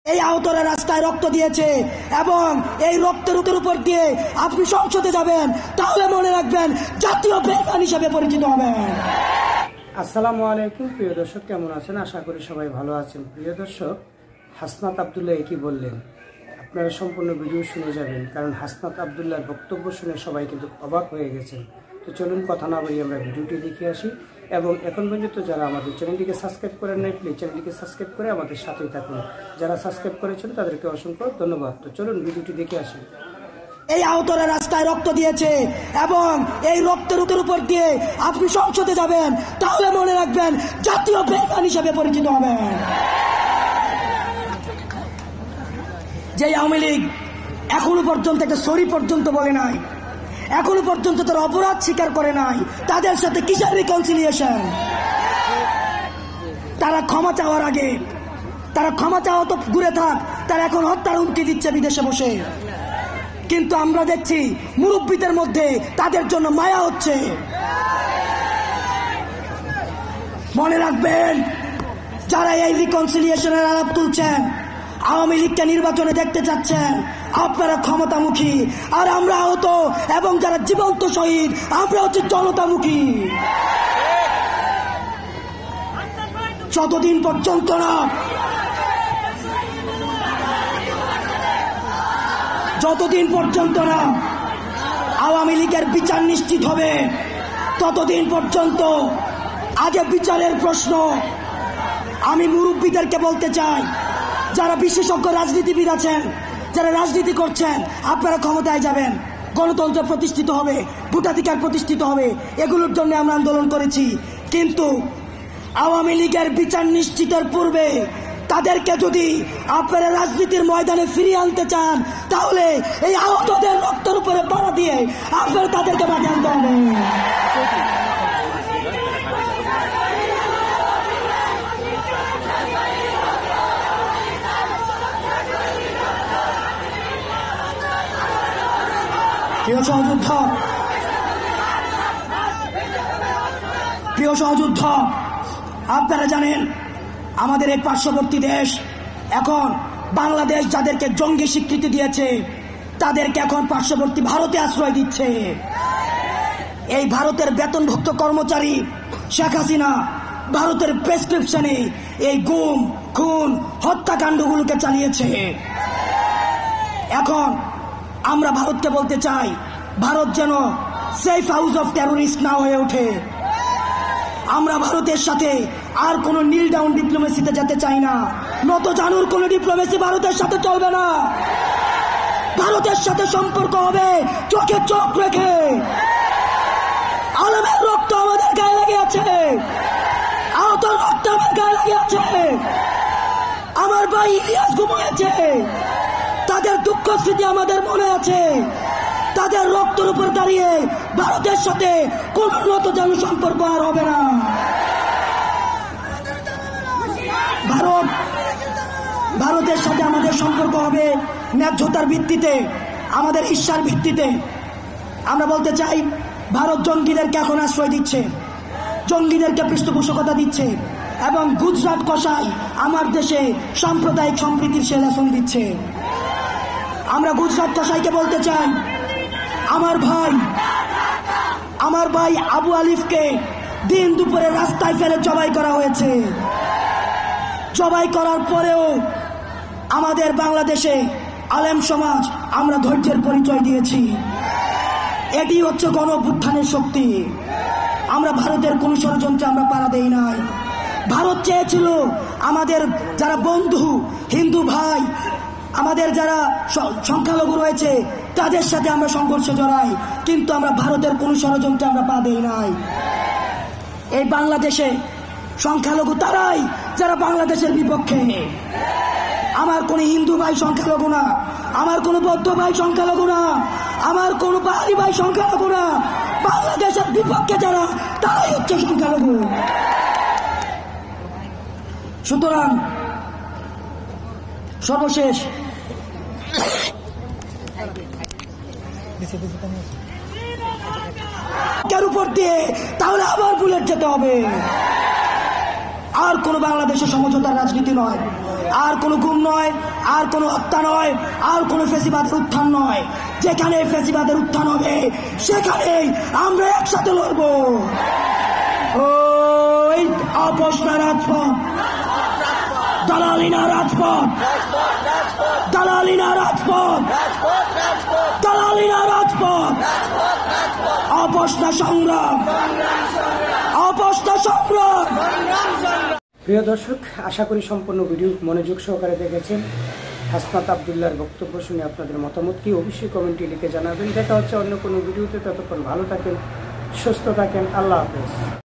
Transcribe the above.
এই আহতরা রাস্তায় রক্ত দিয়েছে এবং এই রক্তের উপর দিয়ে আপনি সংসদে যাবেন, তাহলে মনে রাখবেন জাতীয় বেইমান হিসেবে পরিচিত হবেন। আসসালামু আলাইকুম প্রিয় দর্শক, কেমন আছেন? আশা করি সবাই ভালো আছেন। প্রিয় দর্শক, হাসনাত আব্দুল্লাহ কি বললেন আপনারা সম্পূর্ণ ভিডিও শুনে যাবেন, কারণ হাসনাত আব্দুল্লাহর বক্তব্য শুনে সবাই কিন্তু অবাক হয়ে গেছেন। তো চলুন কথা না বলি আমরা ভিডিওটি দেখে আসি, এবং এখন পর্যন্ত যারা আমাদের চ্যানেলটিকে সাবস্ক্রাইব করেন নাই, প্লিজ চ্যানেলটিকে সাবস্ক্রাইব করে আমাদের সাথেই থাকুন। যারা সাবস্ক্রাইব করেছেন তাদেরকে অসংখ্য ধন্যবাদ। তো চলুন ভিডিওটি দেখে আসি। এই আহতরা রাস্তায় রক্ত দিয়েছে এবং এই রক্তের উপর দিয়ে আপনি সংসদে যাবেন, তাহলে মনে রাখবেন জাতীয় বেইমান হিসেবে পরিচিত হবেন। যে আওয়ামী লীগ এখনো পর্যন্ত একটা সরি পর্যন্ত বলে নাই, এখনো পর্যন্ত তারা অপরাধ স্বীকার করে নাই, তাদের সাথে কিসের রিকনসিলিয়েশন? তারা ক্ষমা চাওয়ার আগে, তারা ক্ষমা চাওয়া তো ঘুরে থাক, তারা এখন হত্যার হুমকি দিচ্ছে বিদেশে বসে। কিন্তু আমরা দেখছি মুরব্বীদের মধ্যে তাদের জন্য মায়া হচ্ছে। মনে রাখবেন, যারা এই রিকনসিলিয়েশনের আলাপ তুলছেন, আওয়ামী লীগকে নির্বাচনে দেখতে চাচ্ছেন, আপনারা ক্ষমতামুখী, আর আমরা আহত এবং যারা জীবন্ত শহীদ আমরা হচ্ছে জনতামুখী। যতদিন পর্যন্ত না আওয়ামী লীগের বিচার নিশ্চিত হবে, ততদিন পর্যন্ত আগে বিচারের প্রশ্ন। আমি মুরব্বীদেরকে বলতে চাই, যারা বিশেষজ্ঞ রাজনীতিবিদ আছেন, যারা রাজনীতি করছেন, আপনারা ক্ষমতায় যাবেন, গণতন্ত্র প্রতিষ্ঠিত হবে, ভোটাধিকার প্রতিষ্ঠিত হবে, এগুলোর জন্য আমরা আন্দোলন করেছি। কিন্তু আওয়ামী লীগের বিচার নিশ্চিতের পূর্বে তাদেরকে যদি আপনারা রাজনীতির ময়দানে ফিরিয়ে আনতে চান, তাহলে এই আহতদের রক্তের উপরে পাড়া দিয়ে আপনারা তাদেরকে বাড়ি আনতে হবে। প্রিয় সহযোদ্ধ, আপনারা জানেন আমাদের এই পার্শ্ববর্তী দেশ এখন বাংলাদেশ যাদেরকে জঙ্গি স্বীকৃতি দিয়েছে, তাদেরকে এখন পার্শ্ববর্তী ভারতে আশ্রয় দিচ্ছে। এই ভারতের বেতনভুক্ত কর্মচারী শেখ হাসিনা ভারতের প্রেসক্রিপশনে এই গুম, খুন, হত্যাকাণ্ডগুলোকে চালিয়েছে। এখন আমরা ভারতকে বলতে চাই, ভারত যেন সেফ হাউস অফ টেরোরিস্ট না হয়ে ওঠে। আমরা ভারতের সাথে আর কোন নীল ডাউন ডিপ্লোমেসিতে যেতে চাই না। নত জানুর কোন ডিপ্লোমেসি ভারতের সাথে চলবে না। ভারতের সাথে সম্পর্ক হবে চোখে চোখ রেখে। আলমের রক্ত আমাদের গায়ে লেগে আছে, আহত রক্ত আমার গায়ে লেগে আছে। আমার ভাই ইলিয়াস ঘুমিয়েছে, তাদের দুঃখ স্মৃতি আমাদের মনে আছে। তাদের রক্তের উপর দাঁড়িয়ে ভারতের সাথে কোন নত যেন সম্পর্ক আর হবে না। ভারতের সাথে আমাদের সম্পর্ক হবে ন্যায্যতার ভিত্তিতে, আমাদের ঈর্ষার ভিত্তিতে। আমরা বলতে চাই, ভারত জঙ্গিদেরকে এখন আশ্রয় দিচ্ছে, জঙ্গিদেরকে পৃষ্ঠপোষকতা দিচ্ছে, এবং গুজরাট কসাই আমার দেশে সাম্প্রদায়িক সম্প্রীতির সে লেসন দিচ্ছে। আমরা গুজরাট কসাইকে বলতে চাই, আমার ভাই আবু আলিফকে দিন দুপুরে রাস্তায় ফেলে জবাই করা হয়েছে। জবাই করার পরেও আমাদের বাংলাদেশে আলেম সমাজ আমরা ধৈর্যের পরিচয় দিয়েছি। এটি হচ্ছে গণ অভ্যুত্থানের শক্তি। আমরা ভারতের কোন ষড়যন্ত্রে আমরা পাড়া দেই নাই। ভারত চেয়েছিল আমাদের যারা বন্ধু হিন্দু ভাই, আমাদের যারা সংখ্যালঘু রয়েছে, তাদের সাথে আমরা সংঘর্ষে জড়াই, কিন্তু আমরা ভারতের কোন ষড়যন্ত্রে আমরা পা দেই নাই। এই বাংলাদেশে সংখ্যালঘু তারাই যারা বাংলাদেশের বিপক্ষে। আমার কোন হিন্দু ভাই সংখ্যালঘু না, আমার কোন বৌদ্ধ ভাই সংখ্যালঘু না, আমার কোন পাহাড়ি ভাই সংখ্যালঘু না। বাংলাদেশের বিপক্ষে যারা, তারাই হচ্ছে সংখ্যালঘু। সুতরাং সর্বশেষ উপর দিয়ে তাহলে আবার বুলেট যেতে হবে। আর কোন বাংলাদেশের সমঝোতার রাজনীতি নয়, আর কোন গুম নয়, আর কোনো হত্যা নয়, আর কোনো ফ্যাসিবাদের উত্থান নয়। যেখানে ফ্যাসিবাদের উত্থান হবে সেখানেই আমরা একসাথে লড়ব। ওই আপোষ না রাজপথ, দালালি না রাজপথ, দালালি না রাজপথ, দালালি না রাজপথ, আপোষ না সংগ্রাম, আপোষ না সংগ্রাম। প্রিয় দর্শক, আশা করি সম্পূর্ণ ভিডিও মনোযোগ সহকারে দেখেছেন। হাসনাত আবদুল্লাহর বক্তব্য শুনে আপনাদের মতামত কি অবশ্যই কমেন্টে লিখে জানাবেন। দেখা হচ্ছে অন্য কোনো ভিডিওতে। ততক্ষণ ভালো থাকেন, সুস্থ থাকেন। আল্লাহ হাফেজ।